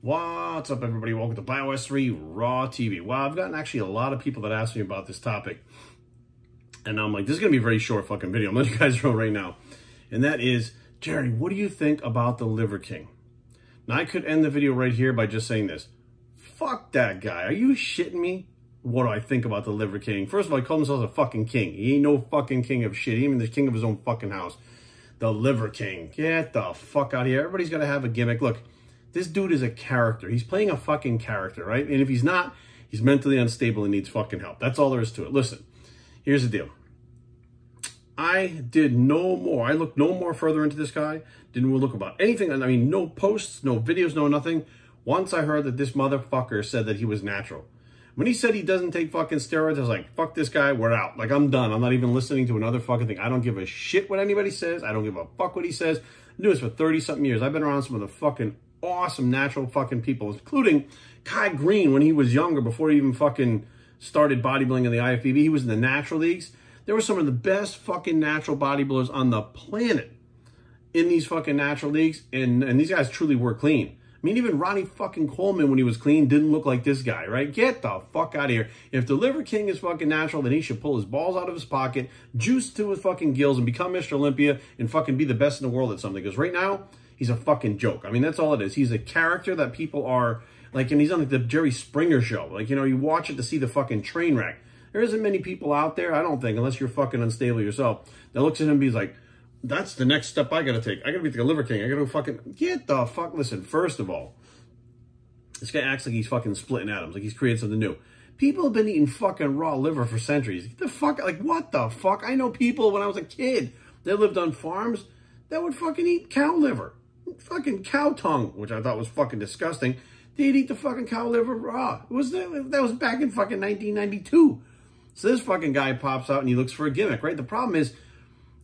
What's up, everybody? Welcome to BioS 3 Raw TV. Well, I've gotten actually a lot of people that ask me about this topic. And I'm like, this is going to be a very short fucking video. I'm letting you guys know right now. And that is, Jerry, what do you think about the Liver King? Now, I could end the video right here by just saying this. Fuck that guy. Are you shitting me? What do I think about the Liver King? First of all, he calls himself a fucking king. He ain't no fucking king of shit. He ain't even the king of his own fucking house. The Liver King. Get the fuck out of here. Everybody's got to have a gimmick. Look. This dude is a character. He's playing a fucking character, right? And if he's not, he's mentally unstable and needs fucking help. That's all there is to it. Listen, here's the deal. I did no more. I looked no more further into this guy. Didn't look about anything. I mean, no posts, no videos, no nothing. Once I heard that this motherfucker said that he was natural. When he said he doesn't take fucking steroids, I was like, fuck this guy, we're out. Like, I'm done. I'm not even listening to another fucking thing. I don't give a shit what anybody says. I don't give a fuck what he says. I do this for 30-something years. I've been around some of the fucking awesome natural fucking people, including Kai Green when he was younger, before he even fucking started bodybuilding in the IFBB. He was in the natural leagues. There were some of the best fucking natural bodybuilders on the planet in these fucking natural leagues, and these guys truly were clean. I mean, even Ronnie fucking Coleman, when he was clean, didn't look like this guy, right? Get the fuck out of here. If the Liver King is fucking natural, then he should pull his balls out of his pocket, juice to his fucking gills, and become Mr. Olympia and fucking be the best in the world at something. Because right now, he's a fucking joke. I mean, that's all it is. He's a character that people are, like, and he's on like the Jerry Springer show. Like, you know, you watch it to see the fucking train wreck. There isn't many people out there, I don't think, unless you're fucking unstable yourself, that looks at him and be like, that's the next step I gotta take. I gotta be the Liver King. I gotta fucking, get the fuck, listen, first of all, this guy acts like he's fucking splitting atoms, like he's creating something new. People have been eating fucking raw liver for centuries. Get the fuck, like, what the fuck? I know people when I was a kid that lived on farms that would fucking eat cow liver. Fucking cow tongue, which I thought was fucking disgusting. They'd eat the fucking cow liver raw. That was back in fucking 1992. So this fucking guy pops out and he looks for a gimmick, right? The problem is,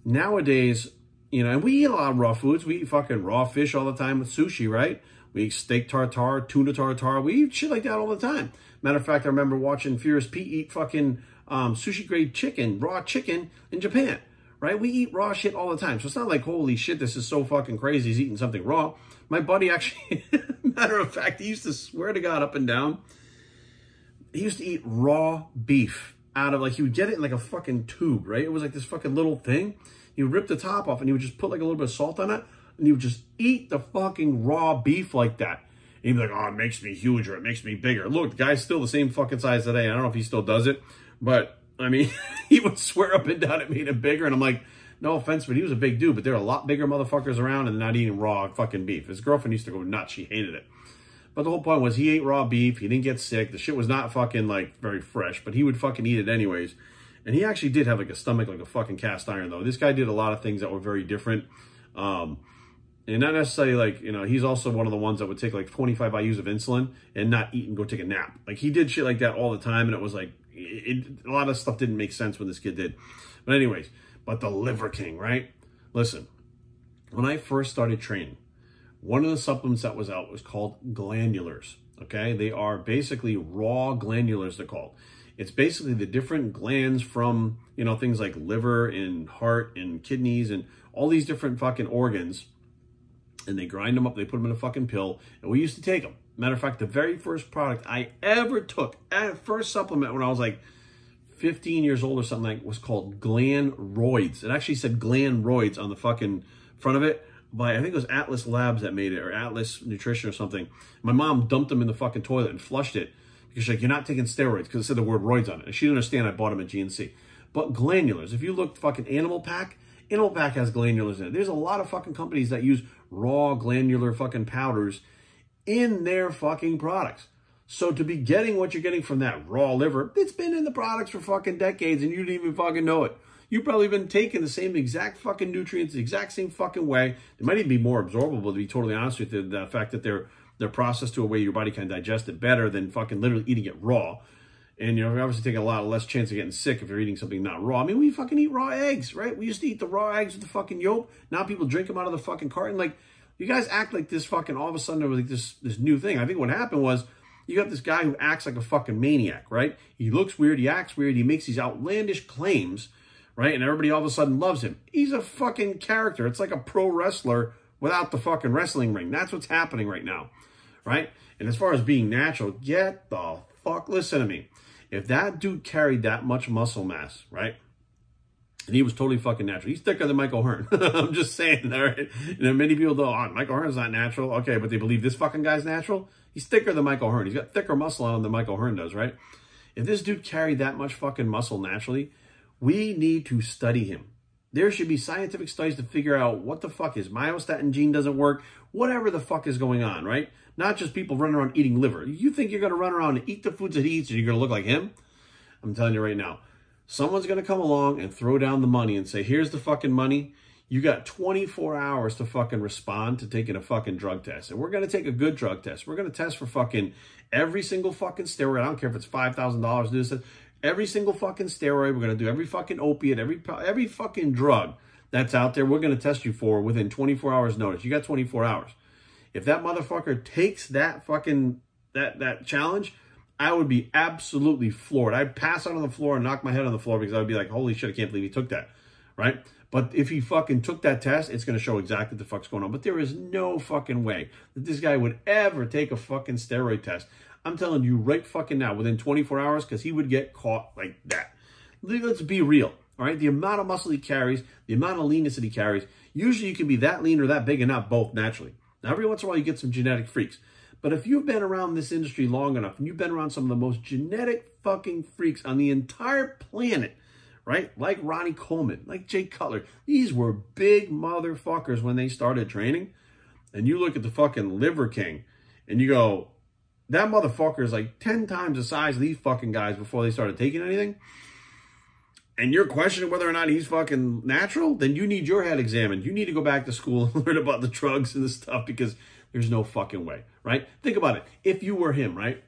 nowadays, you know, and we eat a lot of raw foods. We eat fucking raw fish all the time with sushi, right? We eat steak tartare, tuna tartare. We eat shit like that all the time. Matter of fact, I remember watching Furious Pete eat fucking sushi-grade chicken, raw chicken in Japan. Right? We eat raw shit all the time. So it's not like, holy shit, this is so fucking crazy. He's eating something raw. My buddy actually, matter of fact, he used to swear to God up and down. He used to eat raw beef out of, like, he would get it in like a fucking tube, right? It was like this fucking little thing. He would rip the top off and he would just put like a little bit of salt on it. And he would just eat the fucking raw beef like that. And he'd be like, oh, it makes me huge or it makes me bigger. Look, the guy's still the same fucking size today. I don't know if he still does it, but I mean, he would swear up and down it made him bigger. And I'm like, no offense, but he was a big dude. But there are a lot bigger motherfuckers around and they're not eating raw fucking beef. His girlfriend used to go nuts. She hated it. But the whole point was he ate raw beef. He didn't get sick. The shit was not fucking, like, very fresh. But he would fucking eat it anyways. And he actually did have, like, a stomach like a fucking cast iron, though. This guy did a lot of things that were very different. And not necessarily, like, you know, he's also one of the ones that would take, like, 25 IUs of insulin and not eat and go take a nap. Like, he did shit like that all the time. And it was like, a lot of stuff didn't make sense when this kid did. But anyways, but the Liver King, right? Listen, when I first started training, one of the supplements that was out was called glandulars, okay? They are basically raw glandulars, they're called. It's basically the different glands from, you know, things like liver and heart and kidneys and all these different fucking organs. And they grind them up, they put them in a fucking pill, and we used to take them. Matter of fact, the very first product I ever took, first supplement when I was like 15 years old or something, like, was called Glandroids. It actually said Glandroids on the fucking front of it. By, I think it was Atlas Labs that made it, or Atlas Nutrition or something. My mom dumped them in the fucking toilet and flushed it because she's like, you're not taking steroids, because it said the word roids on it. And she didn't understand I bought them at GNC. But glandulars, if you look fucking Animal Pack has glandulars in it. There's a lot of fucking companies that use raw glandular fucking powders in their fucking products. So to be getting what you're getting from that raw liver, it's been in the products for fucking decades and you didn't even fucking know it. You've probably been taking the same exact fucking nutrients, the exact same fucking way. They might even be more absorbable, to be totally honest with you. The fact that they're processed to a way your body can digest it better than fucking literally eating it raw. And, you know, you're obviously taking a lot less chance of getting sick if you're eating something not raw. I mean, we fucking eat raw eggs, right? We used to eat the raw eggs with the fucking yolk. Now people drink them out of the fucking carton. Like, you guys act like this fucking, all of a sudden there was like this new thing. I think what happened was, you got this guy who acts like a fucking maniac, right? He looks weird, he acts weird, he makes these outlandish claims, right? And everybody all of a sudden loves him. He's a fucking character. It's like a pro wrestler without the fucking wrestling ring. That's what's happening right now, right? And as far as being natural, get the fuck, listen to me. If that dude carried that much muscle mass, right? And he was totally fucking natural. He's thicker than Michael Hearn. I'm just saying, all right? You know, many people go, oh, Michael Hearn's not natural. Okay, but they believe this fucking guy's natural? He's thicker than Michael Hearn. He's got thicker muscle on him than Michael Hearn does, right? If this dude carried that much fucking muscle naturally, we need to study him. There should be scientific studies to figure out what the fuck his myostatin gene doesn't work, whatever the fuck is going on, right? Not just people running around eating liver. You think you're going to run around and eat the foods that he eats and you're going to look like him? I'm telling you right now, someone's going to come along and throw down the money and say, here's the fucking money. You got 24 hours to fucking respond to taking a fucking drug test. And we're going to take a good drug test. We're going to test for fucking every single fucking steroid. I don't care if it's $5,000 to do this. Every single fucking steroid. We're going to do every fucking opiate, every fucking drug that's out there. We're going to test you for within 24 hours notice. You got 24 hours. If that motherfucker takes that fucking, that challenge, I would be absolutely floored. I'd pass out on the floor and knock my head on the floor because I would be like, holy shit, I can't believe he took that, right? But if he fucking took that test, it's going to show exactly what the fuck's going on. But there is no fucking way that this guy would ever take a fucking steroid test. I'm telling you right fucking now, within 24 hours, because he would get caught like that. Let's be real, all right? The amount of muscle he carries, the amount of leanness that he carries, usually you can be that lean or that big and not both naturally. Now, every once in a while, you get some genetic freaks. But if you've been around this industry long enough and you've been around some of the most genetic fucking freaks on the entire planet, right? Like Ronnie Coleman, like Jay Cutler. These were big motherfuckers when they started training. And you look at the fucking Liver King and you go, that motherfucker is like 10 times the size of these fucking guys before they started taking anything. And you're questioning whether or not he's fucking natural, then you need your head examined. You need to go back to school and learn about the drugs and the stuff because there's no fucking way, right? Think about it. If you were him, right?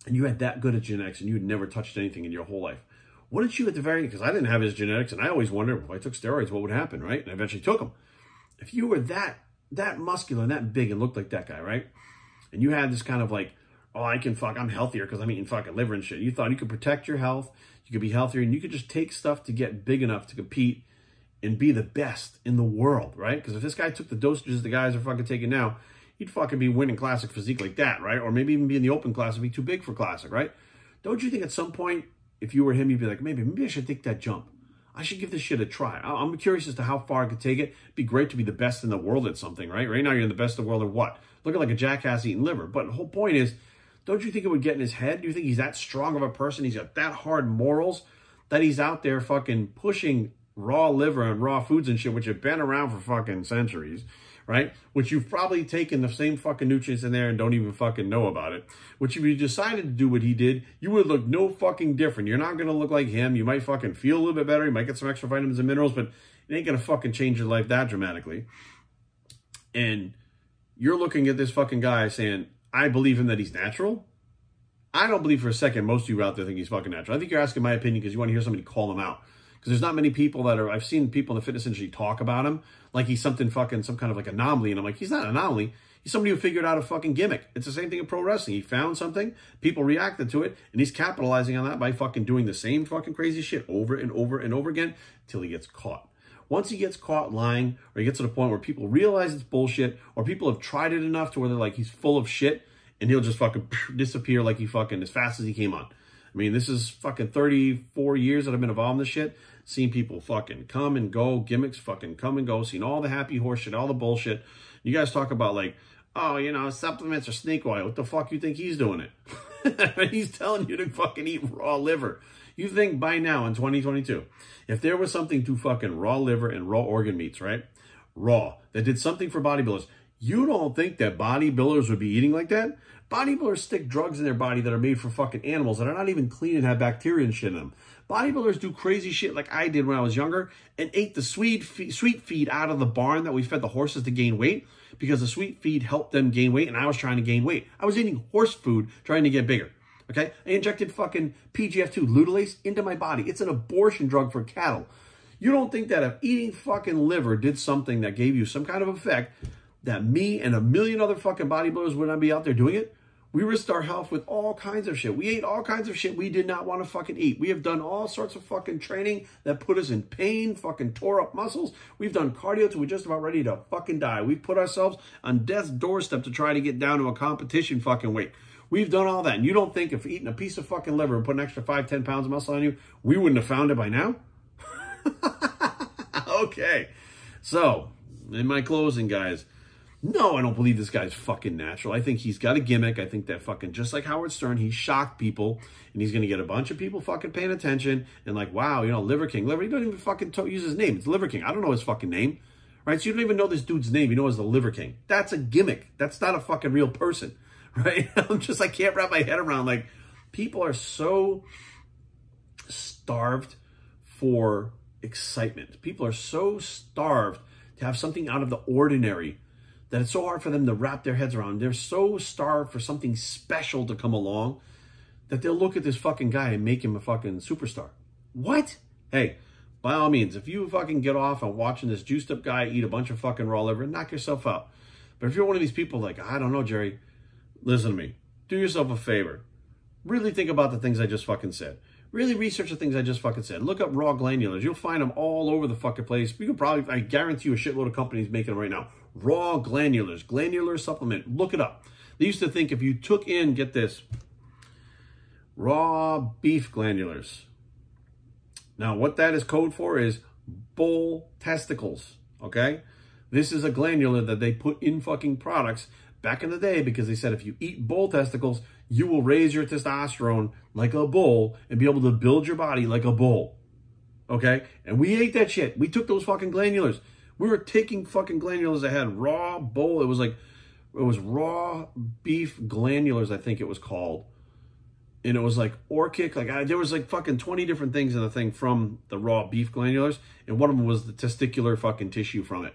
And you had that good at genetics and you had never touched anything in your whole life. Wouldn't you at the very end, because I didn't have his genetics and I always wondered if I took steroids, what would happen, right? And I eventually took them. If you were that muscular and that big and looked like that guy, right? And you had this kind of like, oh, I'm healthier because I'm eating fucking liver and shit. You thought you could protect your health, you could be healthier, and you could just take stuff to get big enough to compete and be the best in the world, right? Because if this guy took the dosages the guys are fucking taking now, he'd fucking be winning classic physique like that, right? Or maybe even be in the open class and be too big for classic, right? Don't you think at some point, if you were him, you'd be like, maybe I should take that jump. I should give this shit a try. I'm curious as to how far I could take it. It'd be great to be the best in the world at something, right? Right now, you're the best in the world at what? Looking like a jackass eating liver. But the whole point is, don't you think it would get in his head? Do you think he's that strong of a person? He's got that hard morals that he's out there fucking pushing raw liver and raw foods and shit, which have been around for fucking centuries, right? Which you've probably taken the same fucking nutrients in there and don't even fucking know about it. Which if you decided to do what he did, you would look no fucking different. You're not going to look like him. You might fucking feel a little bit better. You might get some extra vitamins and minerals, but it ain't going to fucking change your life that dramatically. And you're looking at this fucking guy saying, I believe him that he's natural. I don't believe for a second most of you out there think he's fucking natural. I think you're asking my opinion because you want to hear somebody call him out. Because there's not many people that are, I've seen people in the fitness industry talk about him like he's something fucking, some kind of like anomaly. And I'm like, he's not an anomaly. He's somebody who figured out a fucking gimmick. It's the same thing in pro wrestling. He found something, people reacted to it, and he's capitalizing on that by fucking doing the same fucking crazy shit over and over and over again until he gets caught. Once he gets caught lying, or he gets to the point where people realize it's bullshit, or people have tried it enough to where they're like, he's full of shit, and he'll just fucking disappear like he fucking, as fast as he came on. I mean, this is fucking 34 years that I've been involved in this shit. Seen people fucking come and go, gimmicks fucking come and go, seen all the happy horse shit, all the bullshit. You guys talk about like, oh, you know, supplements or snake oil. What the fuck you think he's doing it? He's telling you to fucking eat raw liver. You think by now in 2022, if there was something to fucking raw liver and raw organ meats, right? Raw, that did something for bodybuilders, you don't think that bodybuilders would be eating like that? Bodybuilders stick drugs in their body that are made for fucking animals that are not even clean and have bacteria and shit in them. Bodybuilders do crazy shit like I did when I was younger and ate the sweet feed out of the barn that we fed the horses to gain weight because the sweet feed helped them gain weight and I was trying to gain weight. I was eating horse food trying to get bigger. Okay? I injected fucking PGF2 Ludolase into my body. It's an abortion drug for cattle. You don't think that if eating fucking liver did something that gave you some kind of effect, that me and a million other fucking bodybuilders would not be out there doing it? We risked our health with all kinds of shit. We ate all kinds of shit we did not want to fucking eat. We have done all sorts of fucking training that put us in pain, fucking tore up muscles. We've done cardio till we're just about ready to fucking die. We've put ourselves on death's doorstep to try to get down to a competition fucking weight. We've done all that. And you don't think if eating a piece of fucking liver and put an extra 5-10 pounds of muscle on you, we wouldn't have found it by now? Okay. So, in my closing, guys, no, I don't believe this guy's fucking natural. I think he's got a gimmick. I think that fucking, just like Howard Stern, he shocked people, and he's going to get a bunch of people fucking paying attention, and like, wow, you know, Liver King. Liver, he doesn't even fucking use his name. It's Liver King. I don't know his fucking name, right? So you don't even know this dude's name. You know as the Liver King. That's a gimmick. That's not a fucking real person, right? I'm just, I can't wrap my head around, like, people are so starved for excitement. People are so starved to have something out of the ordinary that it's so hard for them to wrap their heads around. They're so starved for something special to come along that they'll look at this fucking guy and make him a fucking superstar. What? Hey, by all means, if you fucking get off on watching this juiced up guy eat a bunch of fucking raw liver, knock yourself out. But if you're one of these people like, I don't know, Jerry, listen to me. Do yourself a favor. Really think about the things I just fucking said. Really research the things I just fucking said. Look up raw glandulars. You'll find them all over the fucking place. You can probably, I guarantee you, a shitload of companies making them right now. Raw glandulars, glandular supplement. Look it up. They used to think if you took in, get this, raw beef glandulars. Now, what that is code for is bull testicles, okay? This is a glandular that they put in fucking products back in the day because they said if you eat bull testicles, you will raise your testosterone like a bull and be able to build your body like a bull, okay? And we ate that shit. We took those fucking glandulars. We were taking fucking glandulars that had raw bull. It was raw beef glandulars, I think it was called. And it was like Orchic. Like there was like fucking 20 different things in the thing from the raw beef glandulars. And one of them was the testicular fucking tissue from it.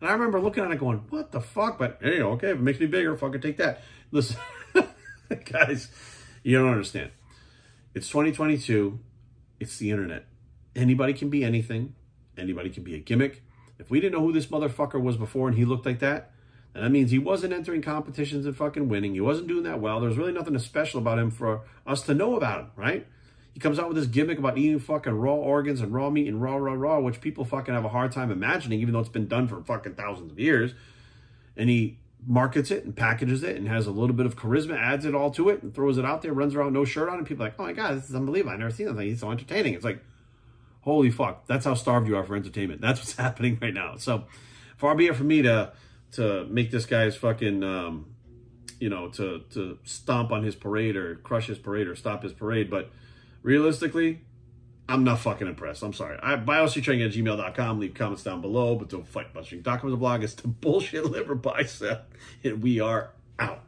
And I remember looking at it going, what the fuck? But hey, okay, if it makes me bigger, fucking take that. Listen, guys, you don't understand. It's 2022. It's the internet. Anybody can be anything. Anybody can be a gimmick. If we didn't know who this motherfucker was before and he looked like that, then that means he wasn't entering competitions and fucking winning. He wasn't doing that well. There's really nothing special about him for us to know about him, right? He comes out with this gimmick about eating fucking raw organs and raw meat and raw, which people fucking have a hard time imagining, even though it's been done for fucking thousands of years. And he markets it and packages it and has a little bit of charisma, adds it all to it and throws it out there, runs around with no shirt on, and people are like, oh my God, this is unbelievable. I've never seen anything. He's so entertaining. It's like, holy fuck, that's how starved you are for entertainment. That's what's happening right now. So far be it for me to make this guy's fucking, you know, to stomp on his parade or crush his parade or stop his parade. But realistically, I'm not fucking impressed. I'm sorry. bioctraining@gmail.com. Leave comments down below. But don't fight. Busting.com is a blog. It's the bullshit liver bicep. And we are out.